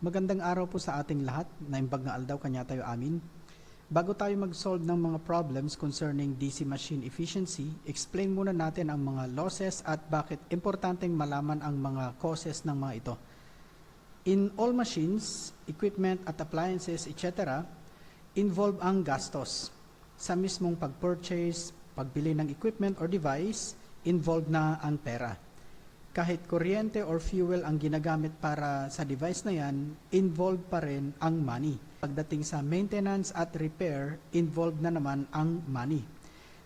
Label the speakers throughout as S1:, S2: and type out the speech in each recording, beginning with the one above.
S1: Magandang araw po sa ating lahat. Naimbag nga aldaw kanya tayo amin. Bago tayo mag-solve ng mga problems concerning DC machine efficiency, explain muna natin ang mga losses at bakit importanteng malaman ang mga causes ng mga ito. In all machines, equipment at appliances, etc., involve ang gastos. Sa mismong pag-purchase, pagbili ng equipment or device, involved na ang pera. Kahit kuryente or fuel ang ginagamit para sa device na yan, involved pa rin ang money. Pagdating sa maintenance at repair, involved na naman ang money.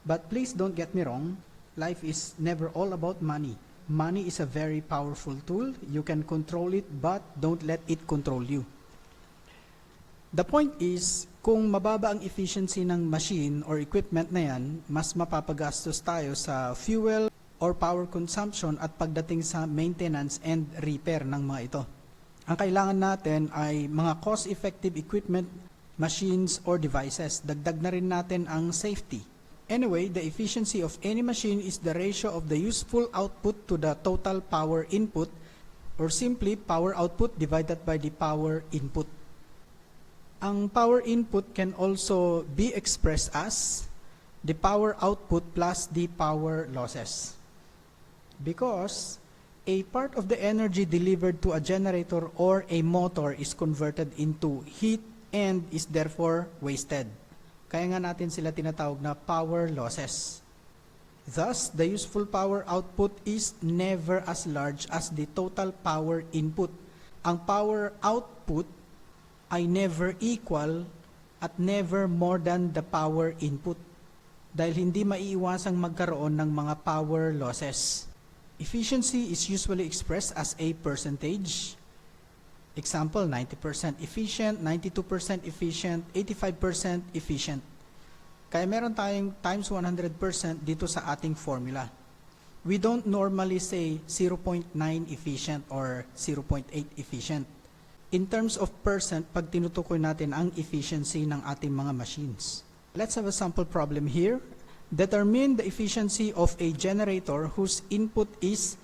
S1: But please don't get me wrong, life is never all about money. Money is a very powerful tool. You can control it, but don't let it control you. The point is, kung mababa ang efficiency ng machine or equipment na yan, mas mapapagastos tayo sa fuel or power consumption at pagdating sa maintenance and repair ng mga ito. Ang kailangan natin ay mga cost-effective equipment, machines, or devices. Dagdag na rin natin ang safety. Anyway, the efficiency of any machine is the ratio of the useful output to the total power input, or simply power output divided by the power input. Ang power input can also be expressed as the power output plus the power losses. Because a part of the energy delivered to a generator or a motor is converted into heat and is therefore wasted. Kaya nga natin sila tinatawag na power losses. Thus, the useful power output is never as large as the total power input. Ang power output ay never equal at never more than the power input. Dahil hindi maiiwasang magkaroon ng mga power losses. Efficiency is usually expressed as a percentage. Example, 90% efficient, 92% efficient, 85% efficient. Kaya meron tayong times 100% dito sa ating formula. We don't normally say 0.9 efficient or 0.8 efficient. In terms of percent, pag tinutukoy natin ang efficiency ng ating mga machines. Let's have a sample problem here. Determine the efficiency of a generator whose input is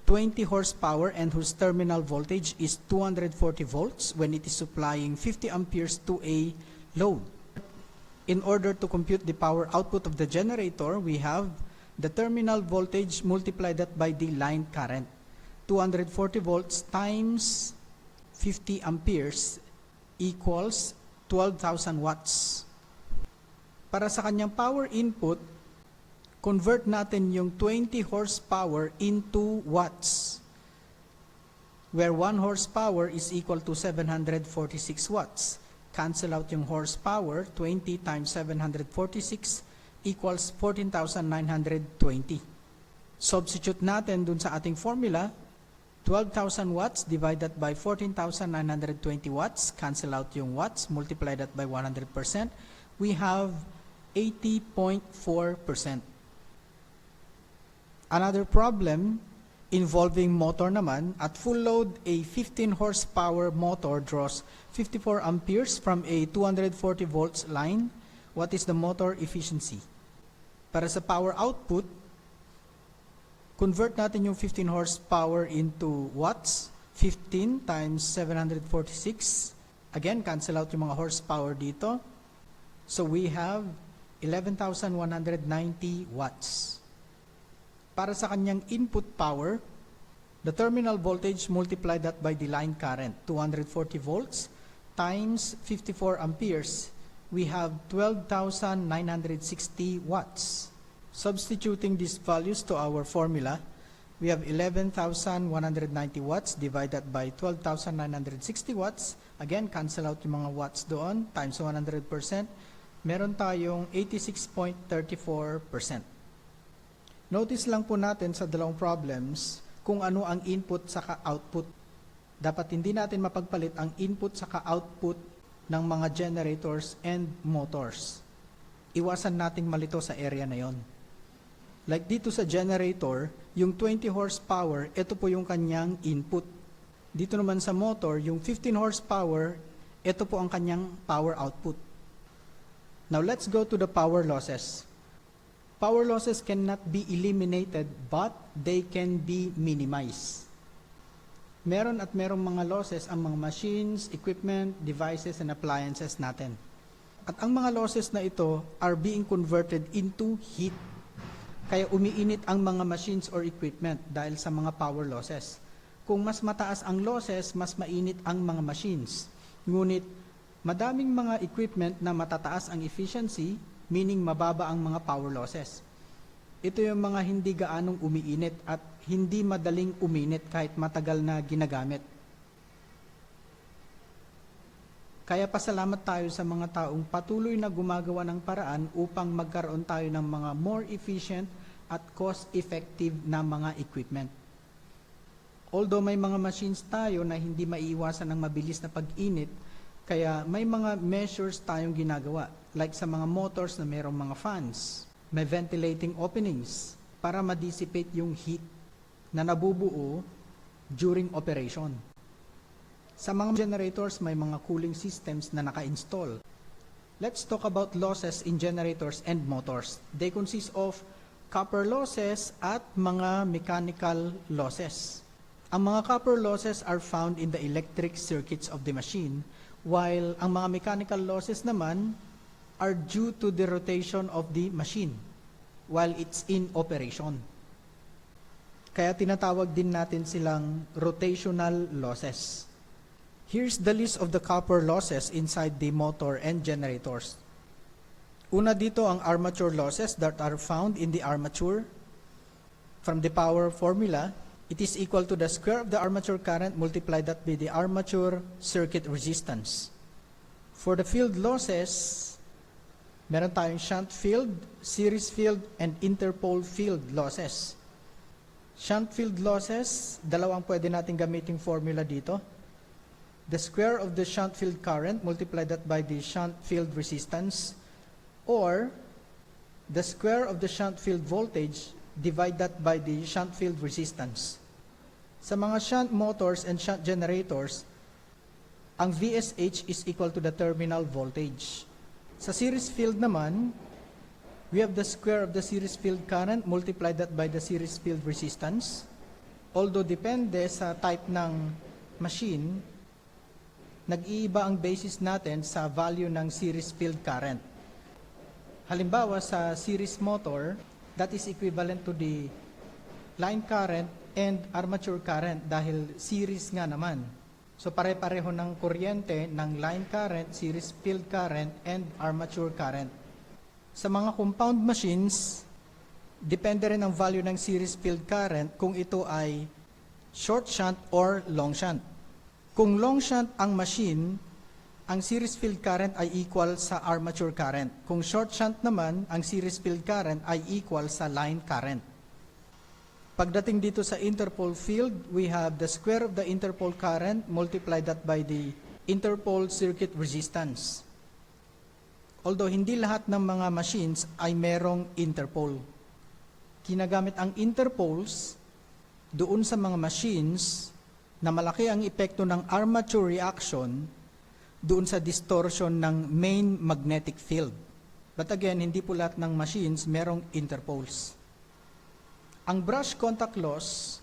S1: 20 horsepower and whose terminal voltage is 240 volts when it is supplying 50 amperes to a load. In order to compute the power output of the generator, we have the terminal voltage multiplied that by the line current. 240 volts times 50 amperes equals 12,000 watts. Para sa kanyang power input, convert natin yung 20 horsepower into watts, where 1 horsepower is equal to 746 watts. Cancel out yung horsepower, 20 times 746 equals 14,920. Substitute natin dun sa ating formula, 12,000 watts divided by 14,920 watts. Cancel out yung watts, multiply that by 100%. We have 80.4%. Another problem involving motor naman, at full load, a 15 horsepower motor draws 54 amperes from a 240 volts line. What is the motor efficiency? Para sa power output, convert natin yung 15 horsepower into watts. 15 times 746. Again, cancel out yung mga horsepower dito. So we have 11,190 watts. Para sa kanyang input power, the terminal voltage multiplied that by the line current, 240 volts times 54 amperes, we have 12,960 watts. Substituting these values to our formula, we have 11,190 watts divided by 12,960 watts. Again, cancel out yung mga watts doon, times 100%. Meron tayong 86.34%. Notice lang po natin sa dalawang problems kung ano ang input saka output. Dapat hindi natin mapagpalit ang input saka output ng mga generators and motors. Iwasan nating malito sa area na yon. Like dito sa generator, yung 20 horsepower, ito po yung kanyang input. Dito naman sa motor, yung 15 horsepower, ito po ang kanyang power output. Now let's go to the power losses. Power losses cannot be eliminated, but they can be minimized. Meron at merong mga losses ang mga machines, equipment, devices, and appliances natin. At ang mga losses na ito are being converted into heat. Kaya umiinit ang mga machines or equipment dahil sa mga power losses. Kung mas mataas ang losses, mas mainit ang mga machines. Ngunit madaming mga equipment na matataas ang efficiency, meaning mababa ang mga power losses. Ito yung mga hindi gaanong umiinit at hindi madaling uminit kahit matagal na ginagamit. Kaya pasalamat tayo sa mga taong patuloy na gumagawa ng paraan upang magkaroon tayo ng mga more efficient at cost-effective na mga equipment. Although may mga machines tayo na hindi maiiwasan ng mabilis na pag-init, kaya may mga measures tayong ginagawa, like sa mga motors na mayroong mga fans, may ventilating openings para ma-dissipate yung heat na nabubuo during operation. Sa mga generators, may mga cooling systems na naka-install. Let's talk about losses in generators and motors. They consist of copper losses at mga mechanical losses. Ang mga copper losses are found in the electric circuits of the machine, while ang mga mechanical losses naman are due to the rotation of the machine while it's in operation. Kaya tinatawag din natin silang rotational losses. Here's the list of the copper losses inside the motor and generators. Una dito ang armature losses that are found in the armature. From the power formula, it is equal to the square of the armature current multiplied that by the armature circuit resistance. For the field losses, meron tayong shunt field, series field, and interpole field losses. Shunt field losses, dalawang pwede natin gamiting formula dito. The square of the shunt field current, multiply that by the shunt field resistance, or the square of the shunt field voltage, divide that by the shunt field resistance. Sa mga shunt motors and shunt generators, ang VSH is equal to the terminal voltage. Sa series field naman, we have the square of the series field current, multiply that by the series field resistance. Although depende sa type ng machine, nag-iiba ang basis natin sa value ng series field current. Halimbawa sa series motor, that is equivalent to the line current and armature current dahil series nga naman. So pare-pareho ng kuryente ng line current, series field current, and armature current. Sa mga compound machines, depende rin ang value ng series field current kung ito ay short shunt or long shunt. Kung long shunt ang machine, ang series field current ay equal sa armature current. Kung short shunt naman, ang series field current ay equal sa line current. Pagdating dito sa interpole field, we have the square of the interpole current, multiply that by the interpole circuit resistance. Although hindi lahat ng mga machines ay merong interpole. Ginagamit ang interpoles doon sa mga machines na malaki ang epekto ng armature reaction doon sa distortion ng main magnetic field. But again, hindi po lahat ng machines merong interpoles. Ang brush contact loss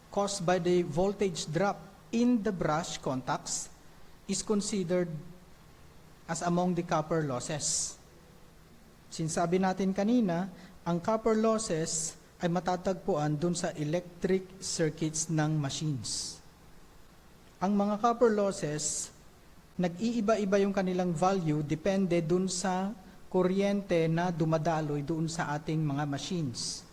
S1: caused by the voltage drop in the brush contacts is considered as among the copper losses. Sinasabi natin kanina, ang copper losses ay matatagpuan dun sa electric circuits ng machines. Ang mga copper losses, nag-iiba-iba yung kanilang value depende dun sa kuryente na dumadaloy doon sa ating mga machines.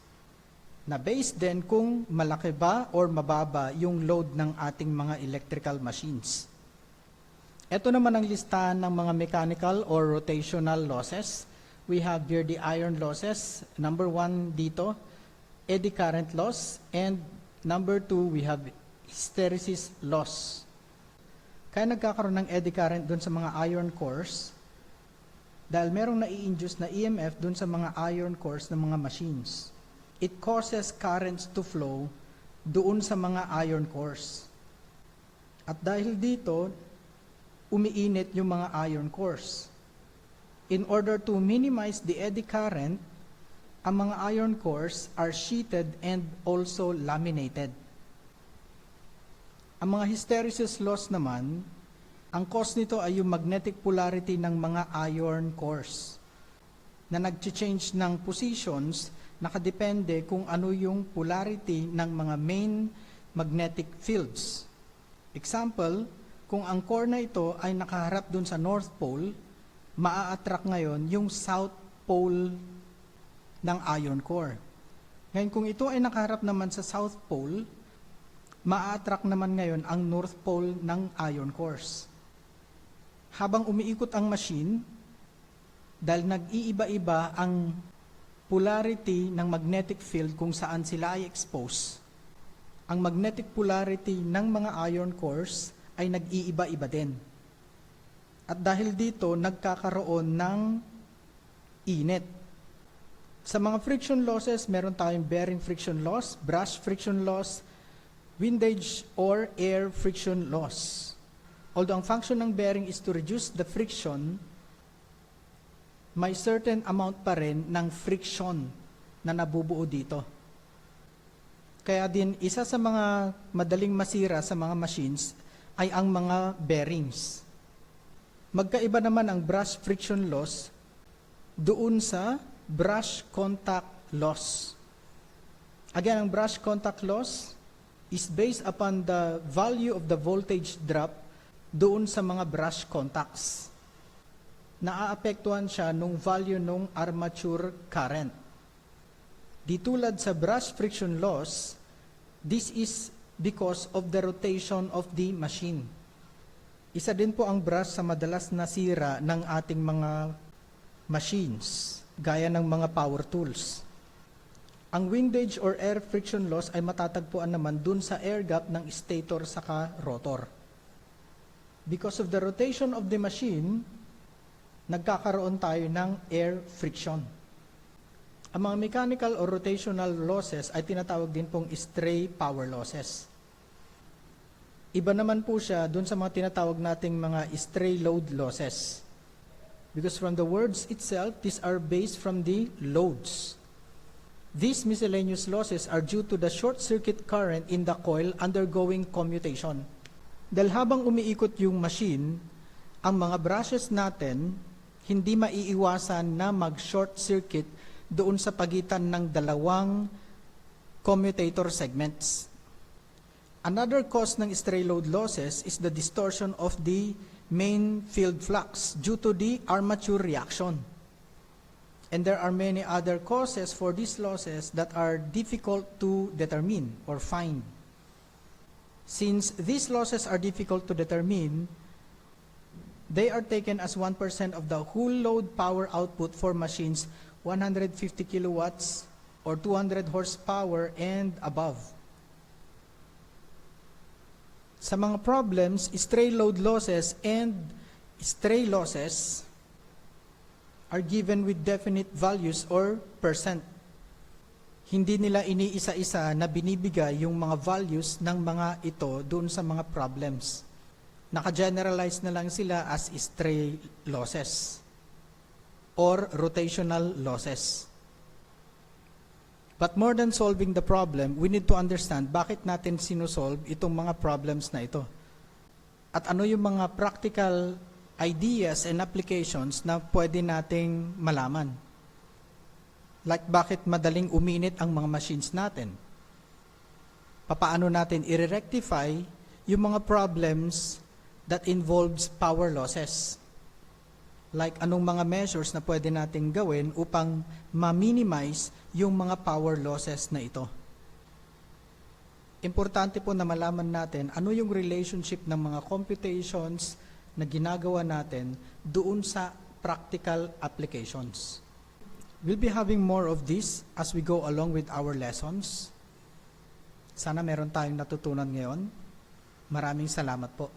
S1: Na based din kung malaki ba or mababa yung load ng ating mga electrical machines. Ito naman ang listahan ng mga mechanical or rotational losses. We have here the iron losses. Number 1 dito, eddy current loss. And number 2, we have hysteresis loss. Kaya nagkakaroon ng eddy current dun sa mga iron cores dahil merong nai-induce na EMF dun sa mga iron cores ng mga machines. It causes currents to flow doon sa mga iron cores. At dahil dito, umiinit yung mga iron cores. In order to minimize the eddy current, ang mga iron cores are sheeted and also laminated. Ang mga hysteresis loss naman, ang cause nito ay yung magnetic polarity ng mga iron cores na nag-change ng positions nakadepende kung ano yung polarity ng mga main magnetic fields. Example, kung ang core na ito ay nakaharap dun sa North Pole, maa-attract ngayon yung South Pole ng iron core. Ngayon, kung ito ay nakaharap naman sa South Pole, maa-attract naman ngayon ang North Pole ng iron cores. Habang umiikot ang machine, dahil nag-iiba-iba ang polarity ng magnetic field kung saan sila ay exposed, ang magnetic polarity ng mga iron cores ay nag-iiba-iba din. At dahil dito, nagkakaroon ng init. Sa mga friction losses, meron tayong bearing friction loss, brush friction loss, windage or air friction loss. Although ang function ng bearing is to reduce the friction, may certain amount pa rin ng friction na nabubuo dito. Kaya din, isa sa mga madaling masira sa mga machines ay ang mga bearings. Magkaiba naman ang brush friction loss doon sa brush contact loss. Again, ang brush contact loss is based upon the value of the voltage drop doon sa mga brush contacts. Naaapektuhan siya nung value nung armature current. Di tulad sa brush friction loss, this is because of the rotation of the machine. Isa din po ang brush sa madalas nasira ng ating mga machines, gaya ng mga power tools. Ang windage or air friction loss ay matatagpuan naman dun sa air gap ng stator saka rotor. Because of the rotation of the machine, nagkakaroon tayo ng air friction. Ang mga mechanical or rotational losses ay tinatawag din pong stray power losses. Iba naman po siya dun sa mga tinatawag nating mga stray load losses. Because from the words itself, these are based from the loads. These miscellaneous losses are due to the short circuit current in the coil undergoing commutation. Dahil habang umiikot yung machine, ang mga brushes natin hindi maiiwasan na mag-short circuit doon sa pagitan ng dalawang commutator segments. Another cause ng stray load losses is the distortion of the main field flux due to the armature reaction. And there are many other causes for these losses that are difficult to determine or find. Since these losses are difficult to determine, they are taken as 1% of the whole load power output for machines 150 kilowatts or 200 horsepower and above. Sa mga problems, stray load losses and stray losses are given with definite values or percent. Hindi nila iniisa-isa na binibigay yung mga values ng mga ito doon sa mga problems. Naka-generalize na lang sila as stray losses or rotational losses. But more than solving the problem, we need to understand bakit natin sinusolve itong mga problems na ito. At ano yung mga practical ideas and applications na pwede nating malaman. Like bakit madaling uminit ang mga machines natin. Papaano natin i-rectify yung mga problems that involves power losses. Like anong mga measures na pwede nating gawin upang ma-minimize yung mga power losses na ito. Importante po na malaman natin ano yung relationship ng mga computations na ginagawa natin doon sa practical applications. We'll be having more of this as we go along with our lessons. Sana meron tayong natutunan ngayon. Maraming salamat po.